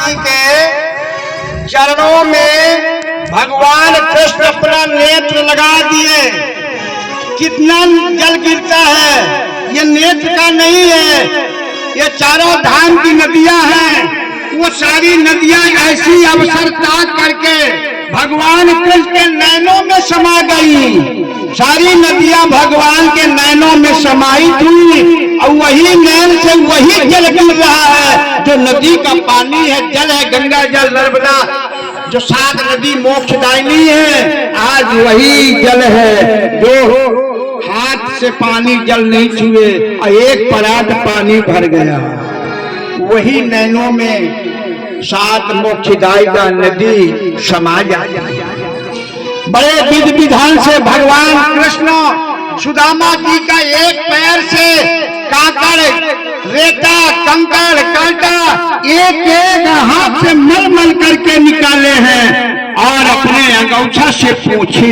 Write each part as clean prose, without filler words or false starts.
जी के चरणों में भगवान कृष्ण अपना नेत्र लगा दिए। कितना जल गिरता है, ये नेत्र का नहीं है, ये चारों धाम की नदियां हैं। वो सारी नदियां ऐसी अवसर ताक करके भगवान कृष्ण के नैनों में समा गई। सारी नदियां भगवान के नैनों में समाई थी और वही नैन से वही जल गिर रहा है जो नदी का पानी है, जल है, गंगा जल, नर्मदा जो 7 नदी मोक्षदायिनी है, आज वही जल है जो हाथ से पानी जल नहीं छुए और एक परात पानी भर गया। वही नैनों में 7 मोक्षदायी का नदी समा जाए। बड़े विधि विधान से भगवान कृष्ण सुदामा जी का एक पैर से काकड़, रेता, कंकड़, कांटा एक एक हाथ से मल मल करके निकाले हैं और अपने अंगूठा से पोंछे,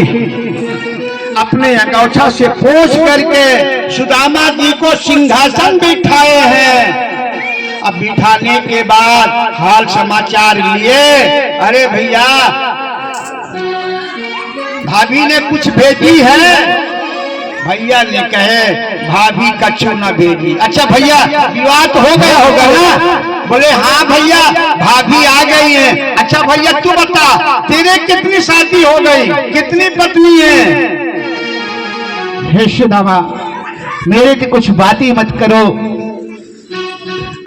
अपने अंगूठा से पोंछ करके सुदामा जी को सिंहासन बिठाए हैं। अब बिठाने के बाद हाल समाचार लिए, अरे भैया भाभी ने कुछ भेजी है। भैया ने कहे भाभी कछु न भेजी। अच्छा भैया विवाह तो हो गया होगा ना? बोले हाँ भैया भाभी आ गई है। अच्छा भैया तू बता तेरे कितनी शादी हो गई, कितनी पत्नी है? हे सुदामा मेरे की कुछ बात ही मत करो।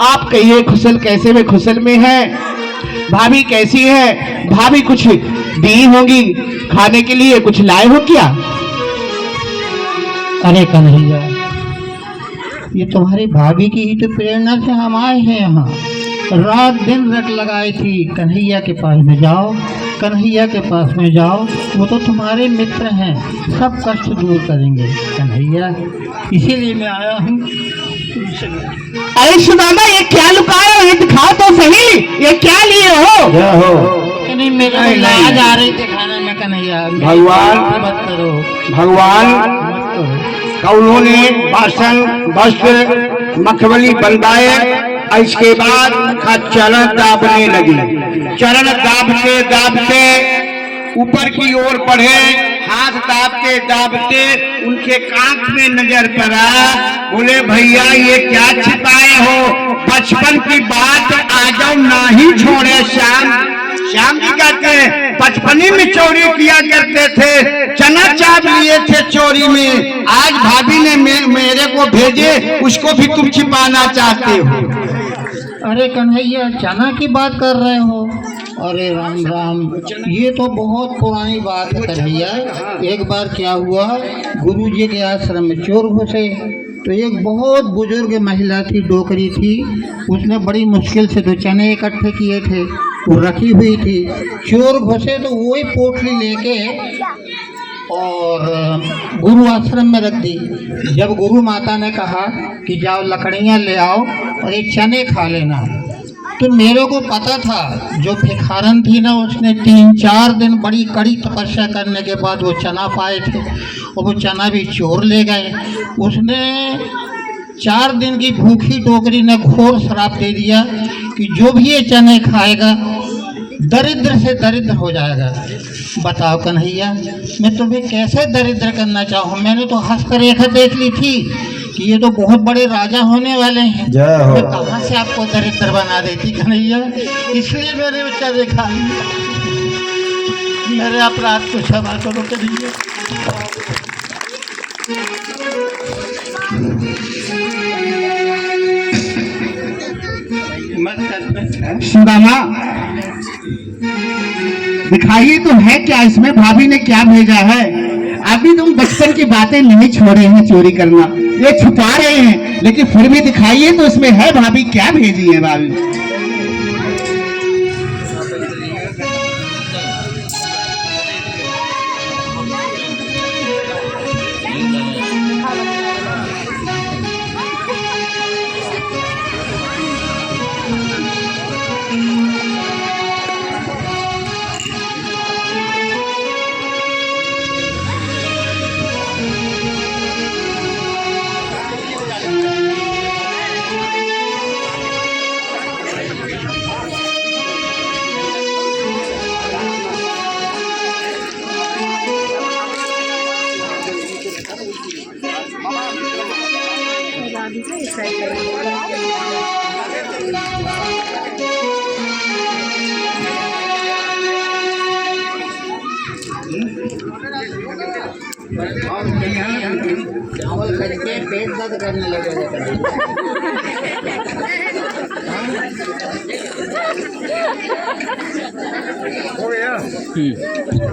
आप कहिए खुशल कैसे में खुशल में है, भाभी कैसी है? भाभी कुछ दी होंगी खाने के लिए, कुछ लाए हो क्या? अरे कन्हैया ये तुम्हारी भाभी की ही तो प्रेरणा से हम आए हैं यहाँ। रात दिन रट लगाई थी कन्हैया के पास में जाओ, कन्हैया के पास में जाओ, वो तो तुम्हारे मित्र हैं, सब कष्ट दूर करेंगे कन्हैया, इसीलिए मैं आया हूँ तुमसे। अरे सुदामा ये क्या लुकाए हो, ये दिखाओ तो सही, ये क्या लिए हो? नहीं मेरे को लाज आ रही थी खाने में कन्हैया। भगवान मत करो, भगवान मत करो। उन्होंने बासन वस्त्र मखमली बनवाए, इसके बाद उनका चरण दाबने लगी। चरण दाबते दाबते ऊपर की ओर बढ़े, हाथ दाबते दाबते उनके कांख में नजर पड़ा। बोले भैया ये क्या छिपाए हो, बचपन की बात आज ना ही छोड़े श्याम। श्याम जी कहते हैं बचपनी में चोरी किया करते थे, चना चाप लिए थे चोरी में, आज भाभी ने मेरे को भेजे, उसको भी तुम छिपाना चाहते हो। अरे कन्हैया चना की बात कर रहे हो? अरे राम राम, ये तो बहुत पुरानी बात है कन्हैया। एक बार क्या हुआ, गुरुजी के आश्रम में चोर घुसे, तो एक बहुत बुजुर्ग महिला थी, डोकरी थी, उसने बड़ी मुश्किल से 2 चने इकट्ठे किए थे, वो रखी हुई थी। चोर घुसे तो वही पोटली लेके और गुरु आश्रम में रख दी। जब गुरु माता ने कहा कि जाओ लकड़ियाँ ले आओ और ये चने खा लेना, तो मेरे को पता था जो भिखारन थी ना, उसने 3-4 दिन बड़ी कड़ी तपस्या करने के बाद वो चना पाए थे और वो चना भी चोर ले गए। उसने 4 दिन की भूखी टोकरी ने घोर श्राप दे दिया कि जो भी ये चने खाएगा दरिद्र से दरिद्र हो जाएगा। बताओ कन्हैया मैं तुम्हें कैसे दरिद्र करना चाहूँ? मैंने तो हस्तरेखा देख ली थी कि ये तो बहुत बड़े राजा होने वाले हैं, मैं कहाँ से आपको दरिद्र बना देती कन्हैया? इसलिए मैंने बच्चा देखा, मेरे अपराध को क्षमा करो कन्हैया। सुदामा दिखाइए तो है क्या इसमें, भाभी ने क्या भेजा है? अभी तुम बचपन की बातें नहीं छोड़े हैं चोरी करना, ये छुपा रहे हैं, लेकिन फिर भी दिखाइए तो इसमें है भाभी क्या भेजी है भाभी? करके पेट दर्द करने लगेगा।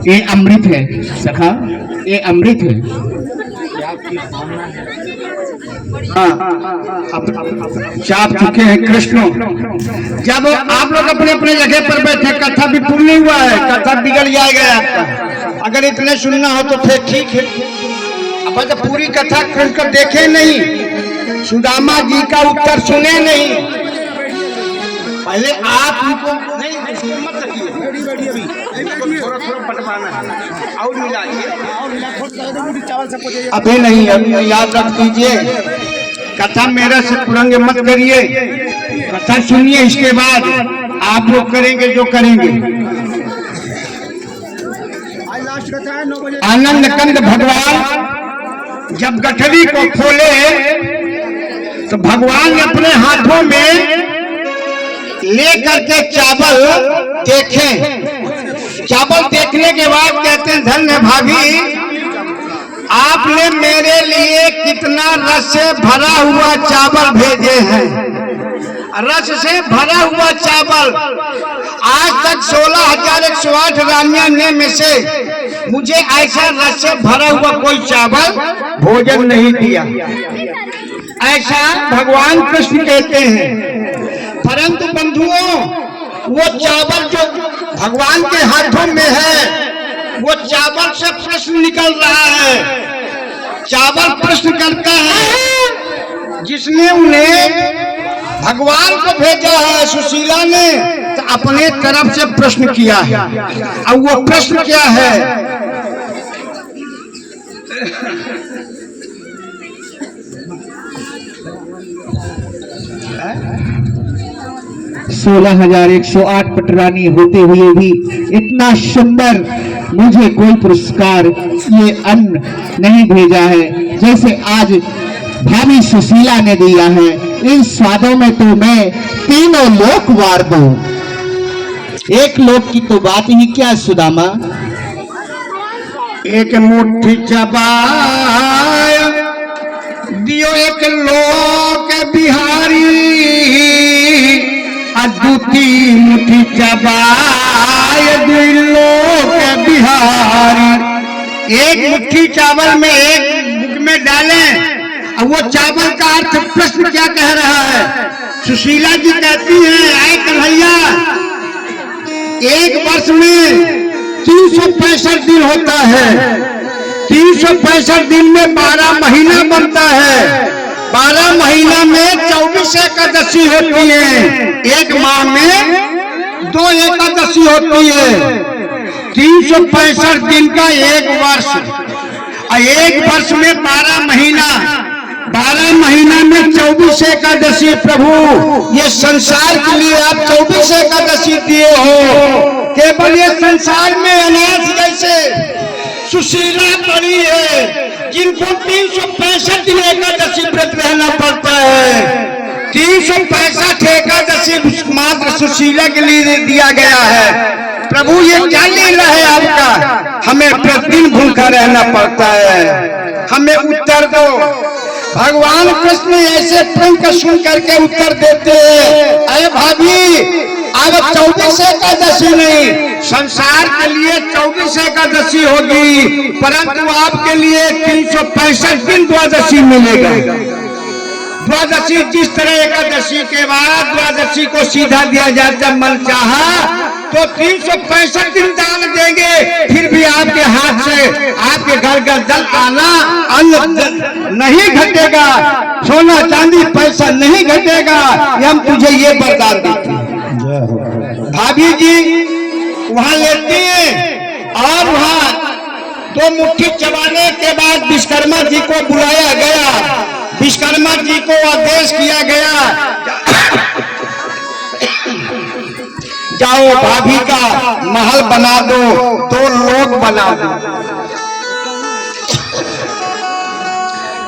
ये अमृत है सखा, ये अमृत है। हाँ, चाप चुके हैं कृष्ण। जब आप लोग अपने अपने जगह पर बैठे, कथा भी पूर्ण नहीं हुआ है, कथा बिगड़ जाएगा आपका। अगर इतने सुनना हो तो फिर ठीक है, अब तो पूरी कथा खोल कर देखे नहीं, सुदामा जी का उत्तर सुने नहीं। पहले आप उनको नहीं मत रखिए, थोड़ा थोड़ा बटवाना है और मिलाइए, अभी नहीं, अभी याद रख दीजिए। कथा मेरे से पुरंग मत करिए, कथा सुनिए, इसके बाद आप लोग करेंगे जो करेंगे। आनंद कंद भगवान जब गठरी को खोले तो भगवान ने अपने हाथों में लेकर के चावल देखे। चावल देखने के बाद कहते हैं, धन्य भाभी, आपने मेरे लिए कितना रस से भरा हुआ चावल भेजे हैं। रस से भरा हुआ चावल आज तक 16,108 रानियां ने में से मुझे ऐसा रस से भरा हुआ कोई चावल भोजन नहीं दिया, ऐसा भगवान कृष्ण कहते हैं। परंतु बंधुओं, वो चावल जो भगवान के हाथों में है, वो चावल से प्रश्न निकल रहा है। चावल प्रश्न करता है, जिसने उन्हें भगवान को भेजा है, सुशीला ने तो अपने तरफ से प्रश्न किया है। अब वो प्रश्न क्या है? 16,108 पटरानी होते हुए भी इतना सुंदर मुझे कोई पुरस्कार ये अन्न नहीं भेजा है जैसे आज भाभी सुशीला ने दिया है। इन स्वादों में तो मैं तीनों लोक वार दूं। एक लोक की तो बात ही क्या सुदामा, एक मुट्ठी चबाय दियो एक लोक बिहारी, अद्भुती मुट्ठी चबाय दियो लोक बिहारी। एक मुट्ठी चावल में एक मुख में डालें, अब वो चावल का अर्थ प्रश्न क्या कह रहा है? सुशीला जी कहती हैं, आए कन्हैया, एक वर्ष में 365 दिन होता है, 365 दिन में 12 महीना बनता है, 12 महीना में 24 एकादशी होती है, एक माह में 2 एकादशी होती है। 365 दिन का एक वर्ष, और एक वर्ष में 12 महीना, 12 महीना में 24 एकादशी। प्रभु, ये संसार के लिए आप 24 एकादशी दिए हो। केवल ये संसार में अनाथ जैसे सुशीला पड़ी है, जिनको 365 दिन एकादशी व्रत रहना पड़ता है। 365 एकादशी मात्र सुशीला के लिए दिया गया है। प्रभु, ये क्या लीला है आपका? हमें प्रतिदिन भूखा रहना पड़ता है, हमें उत्तर दो। भगवान कृष्ण ऐसे प्रश्न सुन करके उत्तर देते हैं, अरे भाभी, अब 24 एकादशी नहीं, संसार के लिए 24 एकादशी होगी, परंतु आपके लिए 365 दिन द्वादशी मिलेगा। द्वादशी जिस तरह एकादशी के बाद द्वादशी को सीधा दिया जाता, मन चाहा तो 365 दिन दान देंगे, फिर भी आपके हाथ से आपके घर का जल आना, अन्न नहीं घटेगा, सोना चांदी पैसा नहीं घटेगा। हम तुझे ये वरदान देते हैं। भाभी जी वहां लेती हैं और वहां 2 मुट्ठी चबाने के बाद विश्वकर्मा जी को बुलाया गया। विश्वकर्मा जी को आदेश किया गया, जाओ भाभी का महल बना दो, 2 लोक बना दो।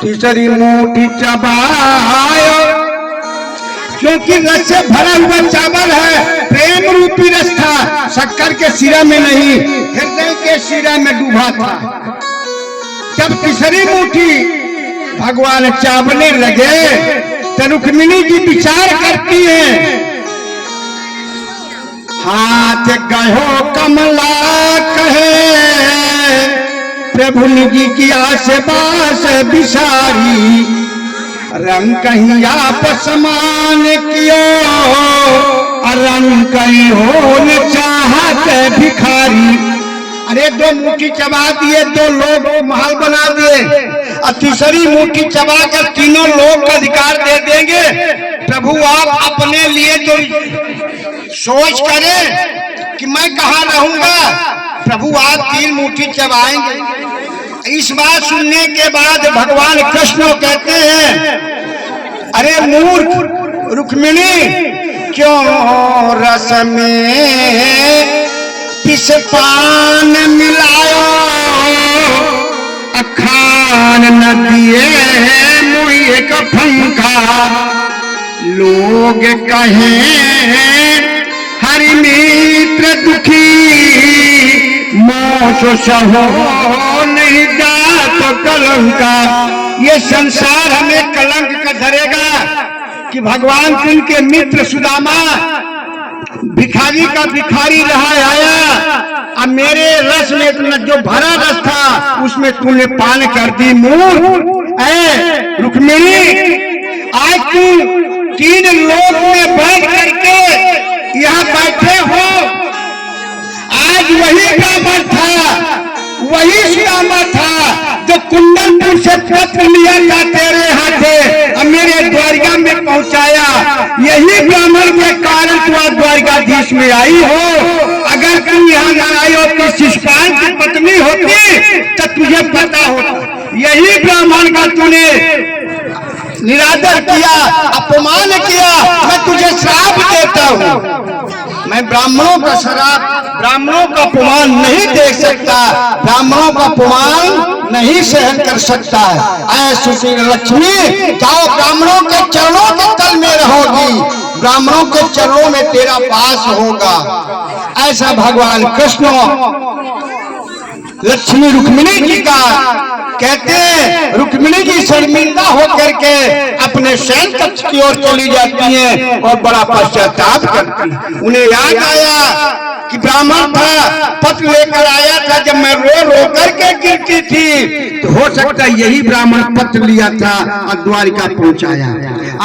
तीसरी मुट्ठी चबायो, क्योंकि रस से भरा हुआ चावल है, प्रेम रूपी रस था, शक्कर के सिरा में नहीं, हृदय के सिरा में डूबा था। जब तीसरी मुट्ठी भगवान चावने लगे तो रुक्मिणी जी विचार करती है, हाथ गयो कमला कहे प्रभु जी की आसपास बिसारी, रंग कहीं आप समान कियो रंग कहीं हो चाहत भिखारी। अरे दो मुट्ठी चबा दिए, दो लोग महल बना दिए, और तीसरी मुट्ठी चबा कर तीनों लोग का अधिकार दे देंगे। प्रभु आप अपने लिए जो सोच करें कि मैं कहाँ रहूंगा, प्रभु आप 3 मुट्ठी चबाएंगे। इस बात सुनने के बाद भगवान कृष्ण कहते हैं, अरे मूर्ख रुक्मिणी, क्यों रस में किस पान मिलायो, अखान न दिए मुझे कफंका, लोग कहें हरि मित्र दुखी, मोश सहो नहीं जात कलंका। ये संसार हमें कलंक का धरेगा कि भगवान तुम के मित्र सुदामा भिखारी का भिखारी रहा आया, अब मेरे रस में तुमने जो भरा रस था उसमें तूने पान कर दी। मूर्ख ऐ रुक्मिणी, आज तुम 3 लोक में बैठ करके यहाँ बैठे हो, आज वही ब्राह्मण था, वही सुदामा था जो कुंडलपुर से पत्र लिया था तेरे हाथे, अब मेरे द्वारिका में पहुंचाया। यही ब्राह्मण के कारण तू आज द्वारिकाधीश में आई हो। अगर तुम यहाँ न आई हो तो शिशुपाल की पत्नी होती तो तुझे पता होता। यही ब्राह्मण का तूने निरादर किया, अपमान किया, मैं तुझे श्राप देता हूँ। मैं ब्राह्मणों का श्राप, ब्राह्मणों का अपमान नहीं देख सकता, ब्राह्मणों का अपमान नहीं सहन कर सकता है। ऐ सुशील लक्ष्मी, जाओ ब्राह्मणों के चरणों के तल में रहोगी, ब्राह्मणों के चरणों में तेरा वास होगा। ऐसा भगवान कृष्ण लक्ष्मी रुक्मिणी जी का कहते हैं। रुक्मिणी जी शर्मिंदा होकर के अपने शयन कक्ष की ओर चली जाती हैं और बड़ा पश्चाताप करती हैं। उन्हें याद आया कि ब्राह्मण था, पत्र लेकर आया था, जब मैं रो रो करके गिरती थी तो हो सकता है यही ब्राह्मण पत्र लिया था और द्वारिका पहुंचाया।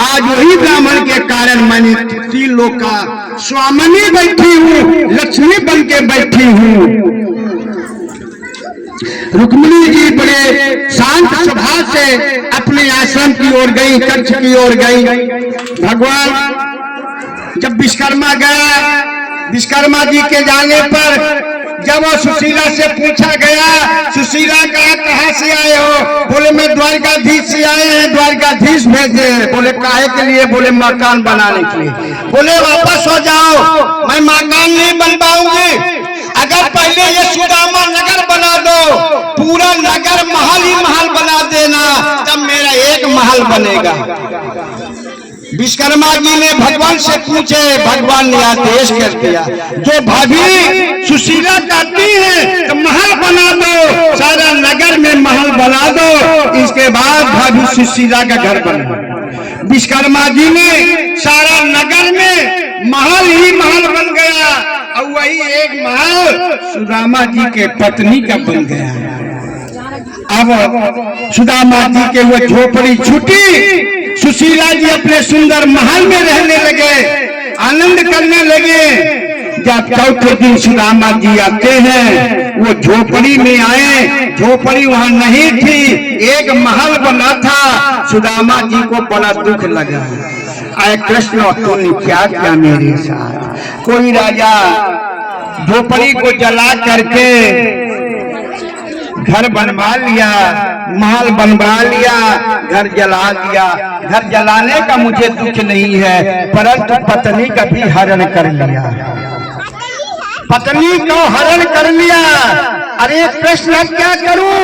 आज वही ब्राह्मण के कारण मैंने 3 लोक का स्वामिनी बैठी हूँ, लक्ष्मी बन के बैठी हूँ। रुक्मिणी जी बड़े शांत स्वभाव से अपने आश्रम की ओर गई, कक्ष की ओर गई। भगवान जब विश्वकर्मा गया, विश्वकर्मा जी के जाने पर जब वो सुशीला से पूछा गया, सुशीला कहाँ से आए हो? बोले मैं द्वारिकाधीश से आए हैं, द्वारिकाधीश भेजे। बोले काहे के लिए? बोले मकान बनाने के लिए। बोले वापस हो जाओ, मैं मकान नहीं बन पाऊंगी। अगर पहले ये सुदामा नगर बना दो, पूरा नगर महल ही महल बना देना, तब मेरा एक महल बनेगा। विश्वकर्मा जी ने भगवान से पूछे, भगवान ने आदेश कर दिया, जो भाभी सुशीला कहती है तो महल बना दो, सारा नगर में महल बना दो, इसके बाद भाभी सुशीला का घर बना। विश्वकर्मा जी ने सारा नगर में महल ही महल बन गया, और वही एक महल सुदामा जी के पत्नी का बन गया। अब सुदामा जी के वो झोपड़ी छूटी, सुशीला जी अपने सुंदर महल में रहने लगे, आनंद करने लगे। जब चौथे दिन सुदामा जी आते हैं, वो झोपड़ी में आए, झोपड़ी वहां नहीं थी, एक महल बना था। सुदामा जी को बड़ा दुख लगा, आए कृष्ण तूने क्या किया मेरे साथ? कोई राजा झोपड़ी को जला करके घर बनवा लिया, महल बनवा लिया, घर जला दिया। घर जलाने का मुझे दुख नहीं है, परंतु पत्नी का भी हरण कर लिया, पत्नी को हरण कर लिया। अरे कृष्ण क्या करूं?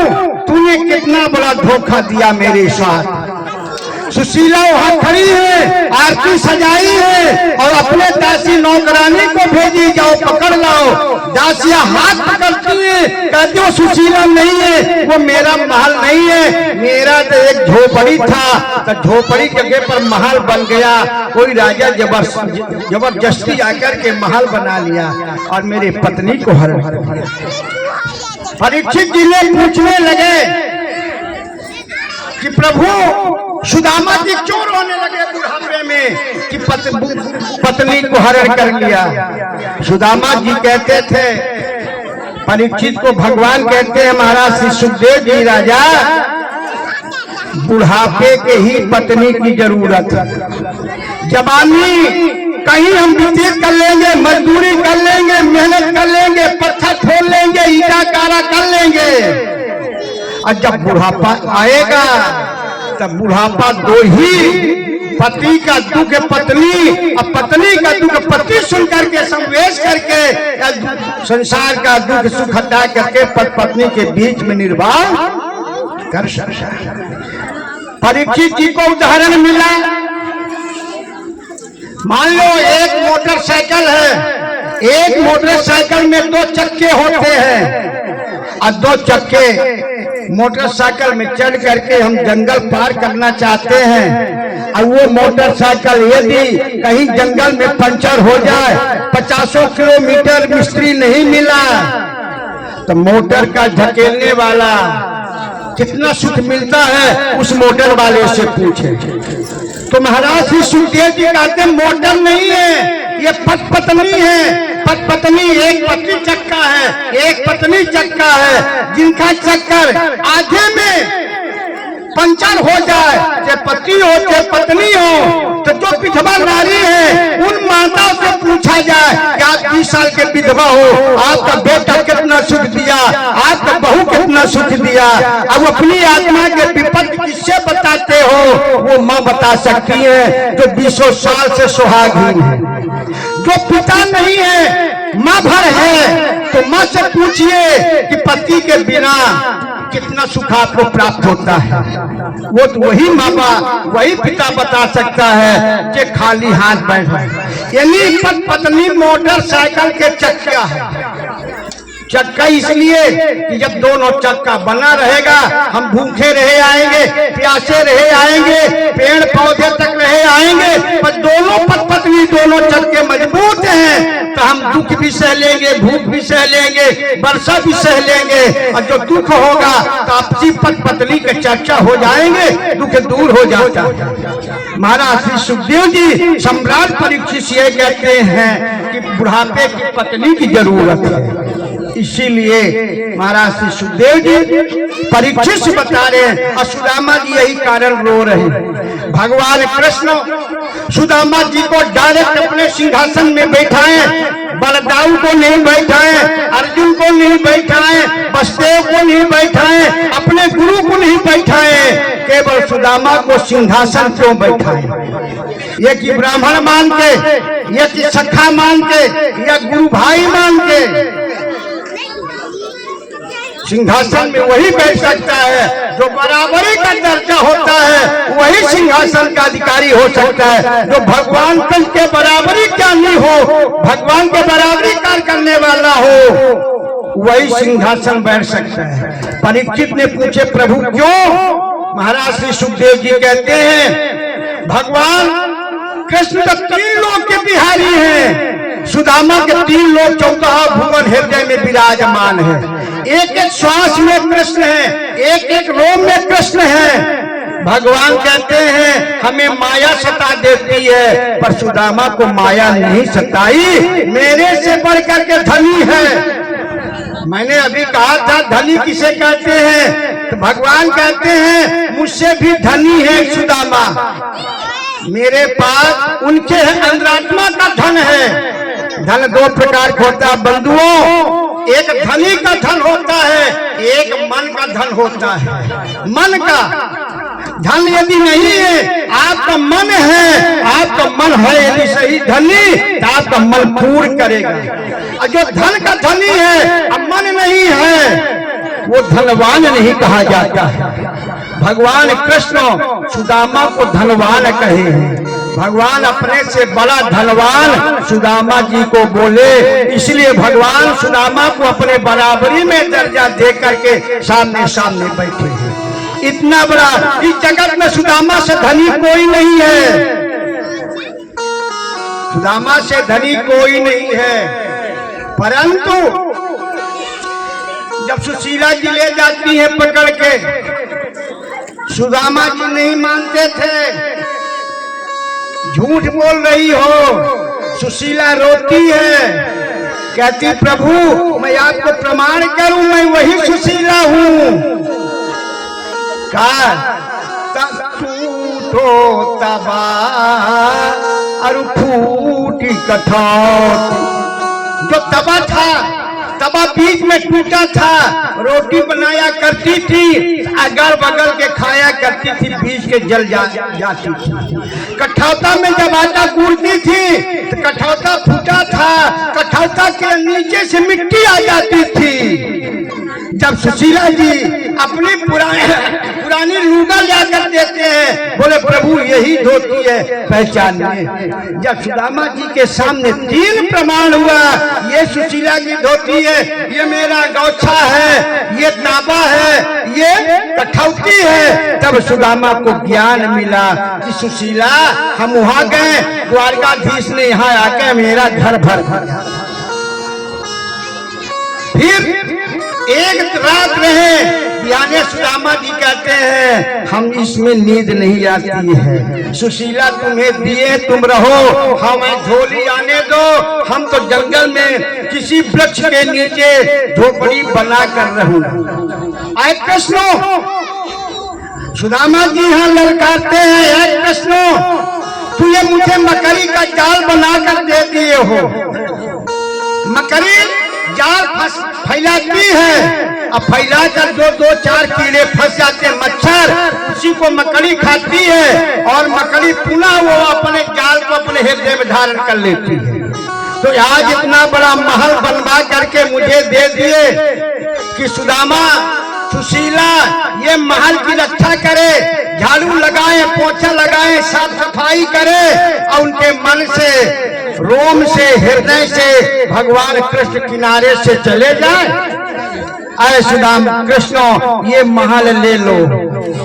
तूने कितना बड़ा धोखा दिया मेरे साथ। सुशीला वहां खड़ी है, आरती सजाई है और अपने दासी नौकरानी को भेज जी जाओ पकड़ लाओ। दासिया हाथ पकड़ती है, कहती वो सुशीला नहीं है, वो मेरा महल नहीं है, मेरा तो एक झोपड़ी था, तो झोपड़ी के जगह पर महल बन गया। कोई राजा जबरदस्ती आकर के महल बना लिया और मेरी पत्नी को हरण कर लिया। परीक्षित जी ने पूछने लगे कि प्रभु सुदामा जी क्यों रोने लगे बुढ़ापे में कि पत्नी को हरण कर लिया। सुदामा जी कहते थे, परीक्षित को भगवान कहते हैं, महाराज श्री सुखदेव जी राजा, बुढ़ापे के ही पत्नी की जरूरत है। जवानी कहीं हम व्यतीत कर लेंगे, मजदूरी कर लेंगे, मेहनत कर लेंगे, पत्थर फोड़ लेंगे, ईटा कारा कर लेंगे, और जब बुढ़ापा आएगा तब बुढ़ापा दो ही, पति का दुख पत्नी और पत्नी का दुख पति सुन करके संवेश करके संसार का दुख सुख हटा करके पत्नी के बीच में निर्वाह कर सकता है। परीक्षित जी को उदाहरण मिला, मान लो एक मोटरसाइकिल है, एक मोटरसाइकिल में दो चक्के होते हैं और दो चक्के मोटरसाइकिल में चढ़ करके हम जंगल पार करना चाहते हैं, और वो मोटरसाइकिल यदि कहीं जंगल में पंचर हो जाए, 50 किलोमीटर मिस्त्री नहीं मिला, तो मोटर का धकेलने वाला कितना सुख मिलता है उस मोटर वाले से पूछे। तो महाराज श्री सुखदेव जी कहते मोटर नहीं है, ये पत्नी है। पत्नी एक पत्नी चक्का है, एक पत्नी चक्का है, जिनका चक्कर आधे में पंचर हो जाए, चाहे पति हो चाहे पत्नी हो, तो जो विधवा नारी है उन माताओं से पूछा जाए कि आप 20 साल के विधवा हो, आपका बेटा कितना सुख दिया, आपका बहू कितना सुख दिया। अब अपनी आत्मा के विपद किससे बताते हो, वो माँ बता सकती है जो 20 साल से सुहागीन है। जो पिता नहीं है, माँ भर है, तो माँ से पूछिए कि पति के बिना कितना सुख आपको प्राप्त होता है। वो तो वही माँ बाप वही पिता बता सकता है कि खाली हाथ बैठा। यानी पत्नी मोटरसाइकिल के चक्का है। चक्का इसलिए कि जब दोनों चक्का बना रहेगा, हम भूखे रहे आएंगे, प्यासे रहे आएंगे, पेड़ पौधे तक रहे आएंगे, पर दोनों पत्नी दोनों चक्के मजबूत हैं, तो हम दुख भी सह लेंगे, भूख भी सह लेंगे, वर्षा भी सह लेंगे, और जो दुख होगा तो आपसी पत्नी के चर्चा हो जाएंगे, दुख दूर हो जाता। महाराज श्री सुखदेव जी सम्राट परीक्षित ये कहते हैं कि बुढ़ापे की पत्नी की जरूरत है। इसीलिए महाराज श्री सुखदेव जी परीक्षित से बता रहे हैं, और सुदामा जी यही कारण रो रहे हैं। भगवान कृष्ण सुदामा जी को डायरेक्ट अपने सिंहासन में बैठाए, बलदाऊ को नहीं बैठाए, अर्जुन को नहीं बैठाए, वसुदेव को नहीं बैठाए, अपने गुरु को नहीं बैठाए, केवल सुदामा को सिंहासन क्यों बैठाए? ये कि ब्राह्मण मान के, ये कि सखा मान के, या गुरु भाई मान के, सिंहासन में वही बैठ सकता है जो बराबरी का दर्जा होता है, वही सिंहासन का अधिकारी हो सकता है। जो भगवान के बराबरी ज्ञानी हो, भगवान के बराबरी कार्य करने वाला हो, वही सिंहासन बैठ सकता है। परीक्षित ने पूछे प्रभु क्यों? महाराज श्री सुखदेव जी कहते हैं भगवान कृष्ण तो 3 लोक के बिहारी हैं, सुदामा के 3 लोक 14 भुवन हृदय में विराजमान है। एक एक श्वास में कृष्ण है, एक एक रोम में कृष्ण है। भगवान कहते हैं हमें माया सता देती है, पर सुदामा को माया नहीं सताई, मेरे से बढ़कर के धनी है। मैंने अभी कहा था धनी किसे कहते हैं, तो भगवान कहते हैं मुझसे भी धनी है सुदामा, मेरे पास उनके अंतरात्मा का धन है। धन 2 प्रकार का होता है बंधुओं, एक धनी का धन होता है, एक मन का धन होता है। मन का धन यदि नहीं है, आपका मन है, आपका मन है यदि सही धनी, तो आपका मन पूर्ण करेगा। और जो धन का धनी है अब मन नहीं है, वो धनवान नहीं कहा जाता है। भगवान कृष्ण सुदामा को धनवान कहे हैं। भगवान अपने से बड़ा धनवान सुदामा जी को बोले, इसलिए भगवान सुदामा को अपने बराबरी में दर्जा दे करके सामने सामने बैठे हैं। इतना बड़ा इस जगत में सुदामा से धनी कोई नहीं है, सुदामा से धनी कोई नहीं है। परंतु जब सुशीला जी ले जाती है पकड़ के, सुदामा जी नहीं मानते थे, झूठ बोल रही हो। सुशीला रोती है, कहती प्रभु मैं आपको प्रमाण करूं, मैं वही सुशीला हूं। टूटो तबा और फूटी कठौती, जो तबा था तबा बीच में टूटा था, रोटी बनाया करती थी, अगल बगल के खाया करती थी, बीच के जल जाती थी। कठौता में जब आटा गूंथती थी तो कठौता फूटा था, कठौता के नीचे से मिट्टी आ जाती थी। जब सुशीला जी अपनी पुरानी लूगा लाकर देते हैं, बोले प्रभु यही धोती है, पहचानिए। जब सुदामा जी के सामने 3 प्रमाण हुआ, ये सुशीला की धोती है, ये मेरा गौछा है, ये तांबा है, ये कठौती है, तब सुदामा को ज्ञान मिला कि सुशीला हम वहां गए, द्वारकाधीश ने यहाँ आके मेरा घर भर दिया। फिर एक रात रहे, बिहाने सुदामा जी कहते हैं हम इसमें नींद नहीं आती है, सुशीला तुम्हें दिए तुम रहो, हमें झोली आने दो, हम तो जंगल में किसी वृक्ष के नीचे झोपड़ी बना कर रहूं। आए कृष्णो, सुदामा जी यहाँ ललकारते हैं, आए कृष्णो तू ये मुझे मकड़ी का जाल बनाकर दे दिए हो। मकड़ी जाल फैलाती है, अब फैला कर 2-4 कीड़े फंस जाते हैं, मच्छर उसी को मकड़ी खाती है और मकड़ी पुनः वो अपने जाल को अपने हृदय में धारण कर लेती है। तो आज इतना बड़ा महल बनवा करके मुझे दे दिए कि सुदामा सुशीला ये महल की रक्षा करे, झाड़ू लगाए, पोछा लगाए, साफ सफाई करे और उनके मन से, रोम से, हृदय से भगवान कृष्ण किनारे से चले जाए। आए सुदाम कृष्णो ये महल ले लो,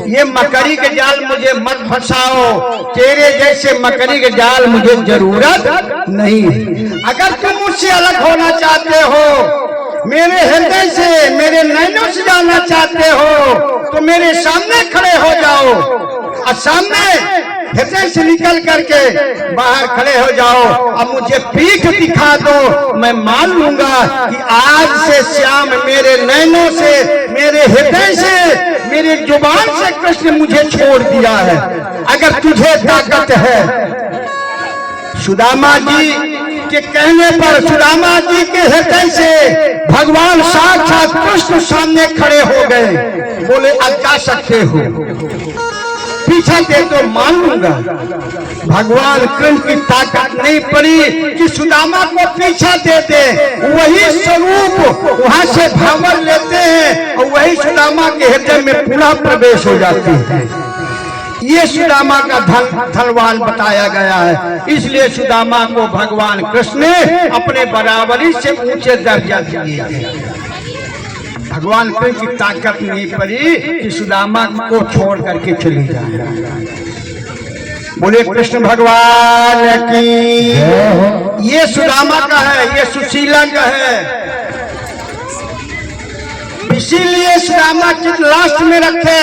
ये मकड़ी के जाल मुझे मत फंसाओ, तेरे जैसे मकड़ी के जाल मुझे जरूरत नहीं। अगर तुम मुझसे अलग होना चाहते हो, मेरे हृदय से, मेरे नैनों से जाना चाहते हो, तो मेरे सामने खड़े हो जाओ और सामने हृदय से निकल करके बाहर खड़े हो जाओ, अब मुझे पीठ दिखा दो, मैं मान लूंगा कि आज से श्याम मेरे नैनों से, मेरे हृदय से, मेरे जुबान से कृष्ण मुझे छोड़ दिया है। अगर तुझे ताकत है, सुदामा जी के कहने पर सुदामा जी के हृदय से भगवान साक्षात कृष्ण सामने खड़े हो गए, बोले अब जा सकते हो, पीछा दे तो मान लूंगा। भगवान कृष्ण की ताकत नहीं पड़ी कि सुदामा को पीछा देते, वही स्वरूप वहां से भावर लेते हैं और वही सुदामा के हृदय में पुनः प्रवेश हो जाती है। ये सुदामा का धनवान बताया गया है, इसलिए सुदामा को भगवान कृष्ण ने अपने बराबरी से ऊंचे दर्जा दिए। भगवान कृष्ण की ताकत नहीं पड़ी कि सुदामा को छोड़ करके चले जाए। बोले कृष्ण भगवान की। ये सुदामा का है, ये सुशीला का है, इसीलिए सुदामा की लास्ट में रखे।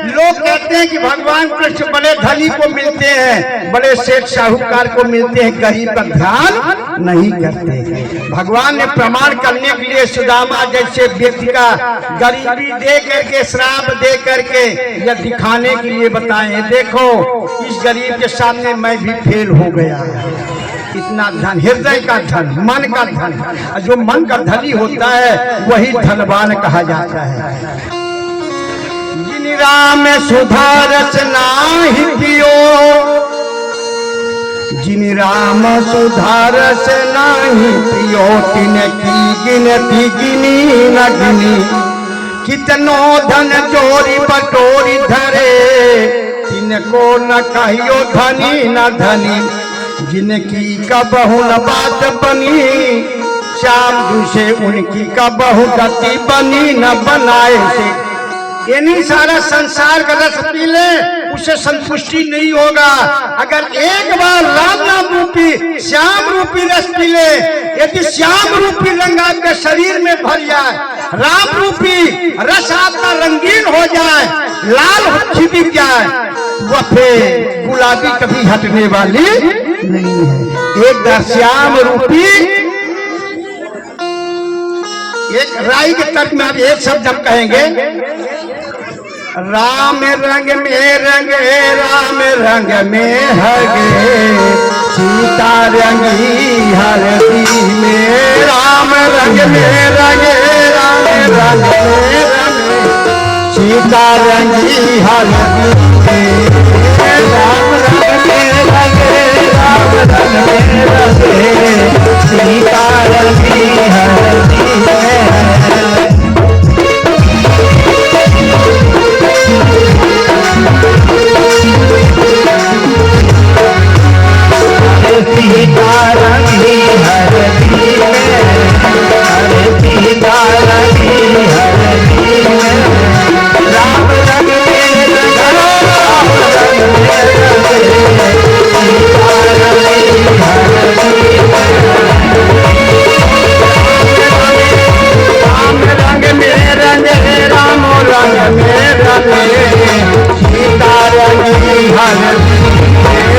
लोग कहते हैं कि भगवान कृष्ण बड़े धनी को मिलते हैं, बड़े सेठ साहूकार को मिलते हैं, गरीब का ध्यान नहीं करते। भगवान ने प्रमाण करने के लिए सुदामा जैसे व्यक्ति का गरीबी दे करके, श्राप दे करके, या दिखाने के लिए बताए, देखो इस गरीब के सामने मैं भी फेल हो गया। इतना धन, हृदय का धन, मन का धन, जो मन का धनी होता है वही धनवान कहा जाता है। जिन राम सुधारस नाही पियो, जिन राम सुधारस नाही पियो, तिनकी गिनती गिनी न गिनी, कितनो धन चोरी बटोरी धरे, तिनको न कहियो धनी न धनी, जिनकी कबहु न बात बनी, श्याम जी से उनकी कबहु गति बनी न बनाए से। यानी सारा संसार का रस पी ले, उसे संतुष्टि नहीं होगा। अगर एक बार राम नाम रूपी श्याम रूपी रस पी ले, यदि श्याम रूपी रंग आपके शरीर में भर जाए, राम रूपी रस आपका रंगीन हो जाए, लाल छिपक जाए, वह फिर गुलाबी कभी हटने वाली नहीं है। एक बार श्याम रूपी, एक राई के तर्क में आप एक शब्द हम कहेंगे, राम रंग में रंगे, राम रंग में हगे, सीता रंगी हरदी में। राम रंग में रंगे, राम रंग में रंगे, सीता रंगी हरदी में। राम रंग में रंगे, राम रंग में रंगे, सीता रंगी हरदी में। सीता रंगी हरदी में, सीता रंगी हरदी में। राम रंग में रंगे, राम रंग में रंगे, सीता रंगी हरदी में। राम रंग में रंगे, राम रंग में रंगे, सीता रंगी हरदी में।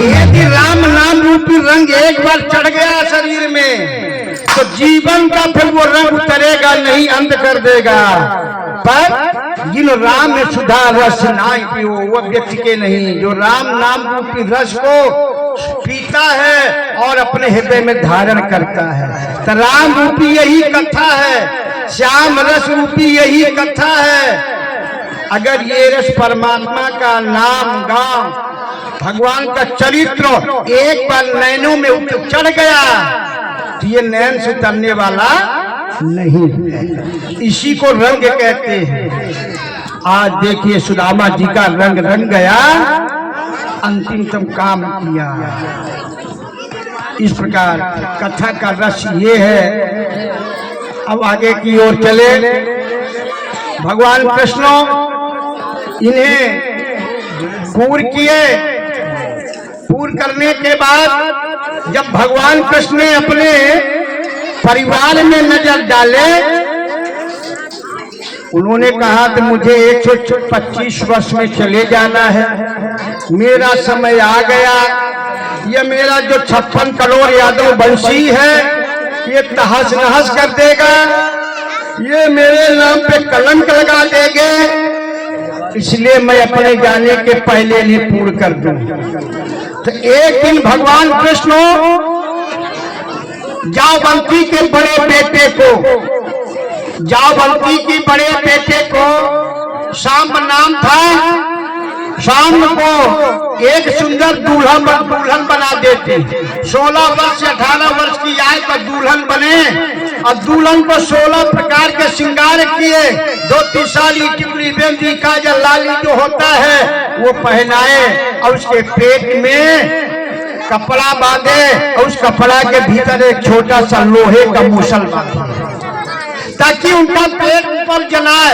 यदि राम नाम रूपी रंग एक बार चढ़ गया शरीर में, तो जीवन का फिर वो रंग उतरेगा नहीं, अंत कर देगा। पर जिन राम में सुधा रस नाई पियो, वह व्यक्ति के नहीं, जो राम नाम रूपी रस को पीता है और अपने हृदय में धारण करता है। तो राम रूपी यही कथा है, श्याम रस रूपी यही कथा है। अगर ये रस परमात्मा का नाम गान, भगवान का चरित्र एक बार नैनों में चढ़ गया, तो ये नैन से उतरने वाला नहीं है। इसी को रंग कहते हैं। आज देखिए सुदामा जी का रंग रंग गया, अंतिमतम काम किया। इस प्रकार कथा का रस ये है। अब आगे की ओर चले। भगवान कृष्ण इन्हें पूर किए। पूर करने के बाद जब भगवान कृष्ण ने अपने परिवार में नजर डाले, उन्होंने कहा कि मुझे 125 वर्ष में चले जाना है, मेरा समय आ गया। ये मेरा जो 56 करोड़ यादव वंशी है, ये तहस नहस कर देगा, ये मेरे नाम पे कलंक लगा देंगे, इसलिए मैं अपने जाने के पहले ही पूर्ण कर दूं। तो एक दिन भगवान कृष्ण जावंती के बड़े बेटे को, जावंती की बड़े बेटे को शाम नाम था, शाम को एक सुंदर दुल्हन बना देते। 16 वर्ष से 18 वर्ष की आयु का दुल्हन बने और दुल्हन को 16 प्रकार के श्रृंगार किए। 2-3 साली टिकली बेंदी काजल लाली जो होता है वो पहनाए और उसके पेट में कपड़ा बांधे और उस कपड़ा के भीतर एक छोटा सा लोहे का मूसल बांधे, ताकि उनका पेट ऊपर जनाए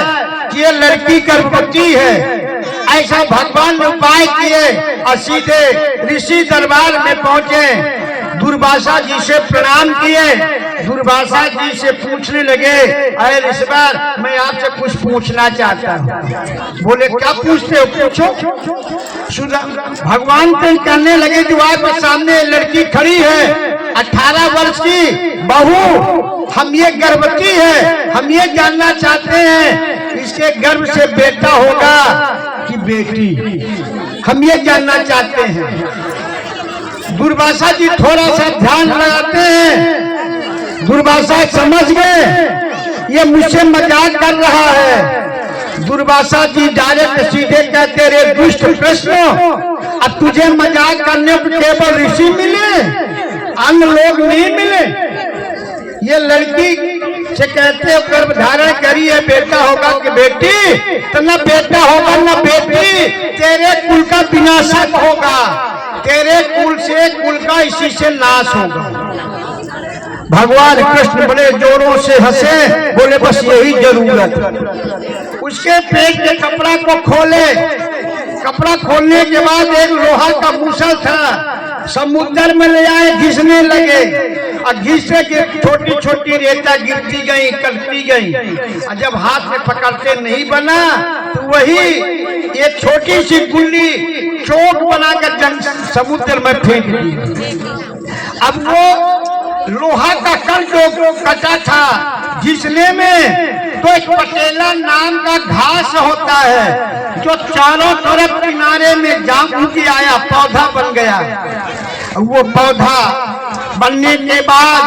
कि ये लड़की गर्भवती है। ऐसा भगवान ने उपाय किए और सीधे ऋषि दरबार में पहुंचे। दुर्वासा जी से प्रणाम किए। दुर्वासा जी से पूछने लगे, अरे ऋषिवर, मैं आपसे कुछ पूछना चाहता हूँ। बोले क्या पूछते हो, पूछो। भगवान तो कहने लगे, जो आपके सामने लड़की खड़ी है 18 वर्ष की बहू, हम ये गर्भवती है, हम ये जानना चाहते हैं इसके गर्भ से बेटा होगा कि बेटी, हम ये जानना चाहते हैं। दुर्वासा जी थोड़ा सा ध्यान लगाते हैं। दुर्वासा समझ गए ये मुझसे मजाक कर रहा है, दुर्वासा जी डायरेक्ट सीधे कहते रे दुष्ट कृष्ण, अब तुझे मजाक करने को केवल ऋषि मिले, अन्य लोग नहीं मिले। ये लड़की से कहते गर्भ धारण करी है, बेटा होगा कि बेटी? तो न बेटा होगा न बेटी, तेरे कुल का विनाशक होगा, तेरे कुल से कुल का इसी से नाश होगा। भगवान कृष्ण बड़े जोरों से हंसे, बोले बस यही जरूरत। उसके पेट के कपड़ा को खोले, कपड़ा खोलने के बाद एक लोहा का मूसल था, समुद्र में ले आए, घिसने लगे और घिसने के छोटी छोटी रेता गिरती गई, कटती गई और जब हाथ में पकड़ते नहीं बना तो वही एक छोटी सी गुल्ली चोट बनाकर समुद्र में फेंक दी। अब वो लोहा का कल जो कटा था घिसने में, तो एक पटेला नाम का घास होता है जो चारों तरफ किनारे में जाम उगी आया, पौधा बन गया। वो पौधा बनने के बाद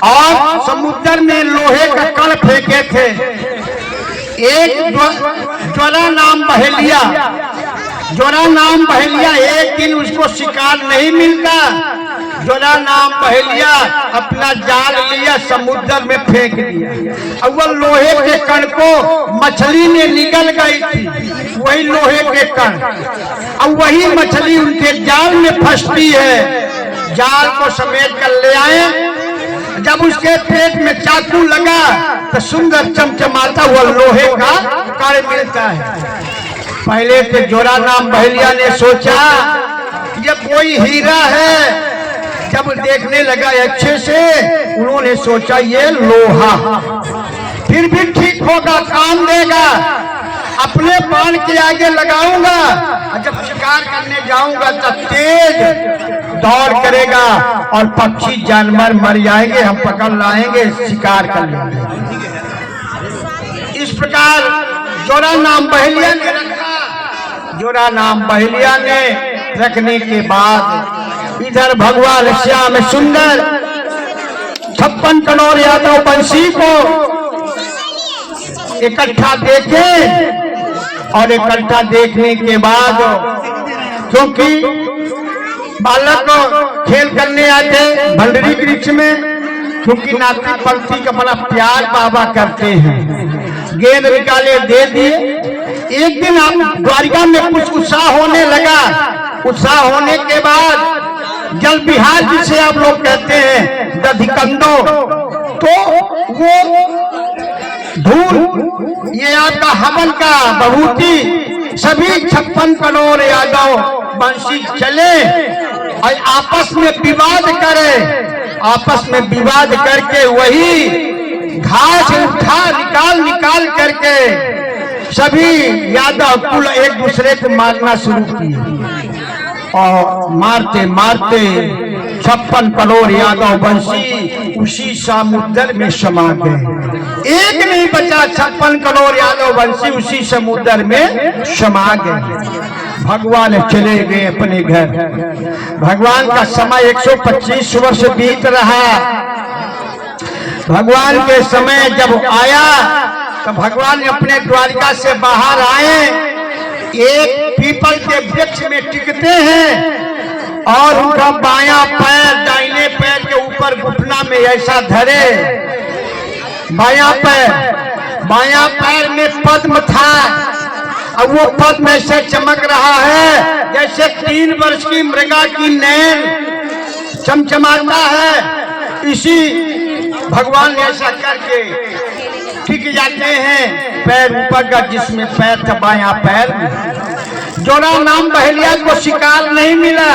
और समुद्र में लोहे का कण फेंके थे। एक ज्वाला नाम बहेलिया, ज्वाला नाम बहेलिया, एक दिन उसको शिकार नहीं मिलता, ज्वाला नाम बहेलिया अपना जाल लिया, समुद्र में फेंक दिया। अब वह लोहे के कण को मछली ने निगल गई थी, वही लोहे के कण, अब वही मछली उनके जाल में फंसती है। जाल को समेट कर ले आए, जब उसके पेट में चाकू लगा तो सुंदर चमचमाता हुआ लोहे का कण मिलता है। पहले तो ज्वाला नाम बहेलिया ने सोचा ये कोई हीरा है, जब देखने लगा अच्छे से उन्होंने सोचा ये लोहा फिर भी ठीक होगा, काम देगा, अपने बाण के आगे लगाऊंगा और जब शिकार करने जाऊंगा तो तेज दौड़ करेगा और पक्षी जानवर मर जाएंगे, हम पकड़ लाएंगे, शिकार कर लेंगे। इस प्रकार ज्वाला नाम बहेलिया ने रखा। ज्वाला नाम बहेलिया ने रखने के बाद इधर भगवान श्याम सुंदर 56 करोड़ यादव बंसी को इकट्ठा देखे और इकट्ठा देखने के बाद, क्योंकि बालक खेल करने आते भंडरी वृक्ष में, क्योंकि नाती पंथी का बड़ा प्यार बाबा करते हैं, गेंद निकाले दे दिए। एक दिन आप द्वारिका में कुछ उत्साह होने लगा, उत्साह होने के बाद जल विहार जिसे आप लोग कहते हैं दधिकंदो, तो वो धूल ये आपका हवन का बहुती सभी 56 करोड़ यादव बंसी चले और आपस में विवाद करे, आपस में विवाद करके वही घास उठा निकाल करके सभी यादव कुल एक दूसरे को मारना शुरू किए और मारते मारते 56 करोड़ यादव बंसी उसी समुद्र में समा गए। एक नहीं बचा, 56 करोड़ यादव बंसी उसी समुद्र में समा गए। भगवान चले गए अपने घर। भगवान का समय 125 वर्ष बीत रहा। भगवान के समय जब आया तो भगवान अपने द्वारिका से बाहर आए, एक पीपल के वृक्ष में टिकते हैं और उनका बायां पैर दाहिने पैर के ऊपर घुटना में ऐसा धरे, बायां पैर में पद्म था। अब वो पद्म ऐसे चमक रहा है जैसे 3 वर्ष की मृगा की नैन चमचमाता है। इसी भगवान ने ऐसा करके टिक जाते हैं, पैर ऊपर का जिसमें पैर था बायां पैर। ज्वाला नाम बहेलिया को शिकार नहीं मिला।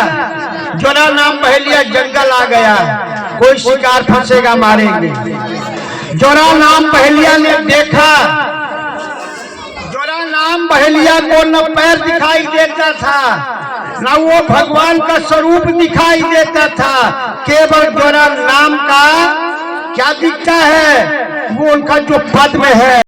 ज्वाला नाम बहेलिया जंगल आ गया, कोई शिकार फंसेगा मारेंगे। ज्वाला नाम बहेलिया ने देखा, ज्वाला नाम बहेलिया को न पैर दिखाई देता था न वो भगवान का स्वरूप दिखाई देता था, केवल ज्वाला नाम का क्या दिखता है, वो उनका जो पद्म है।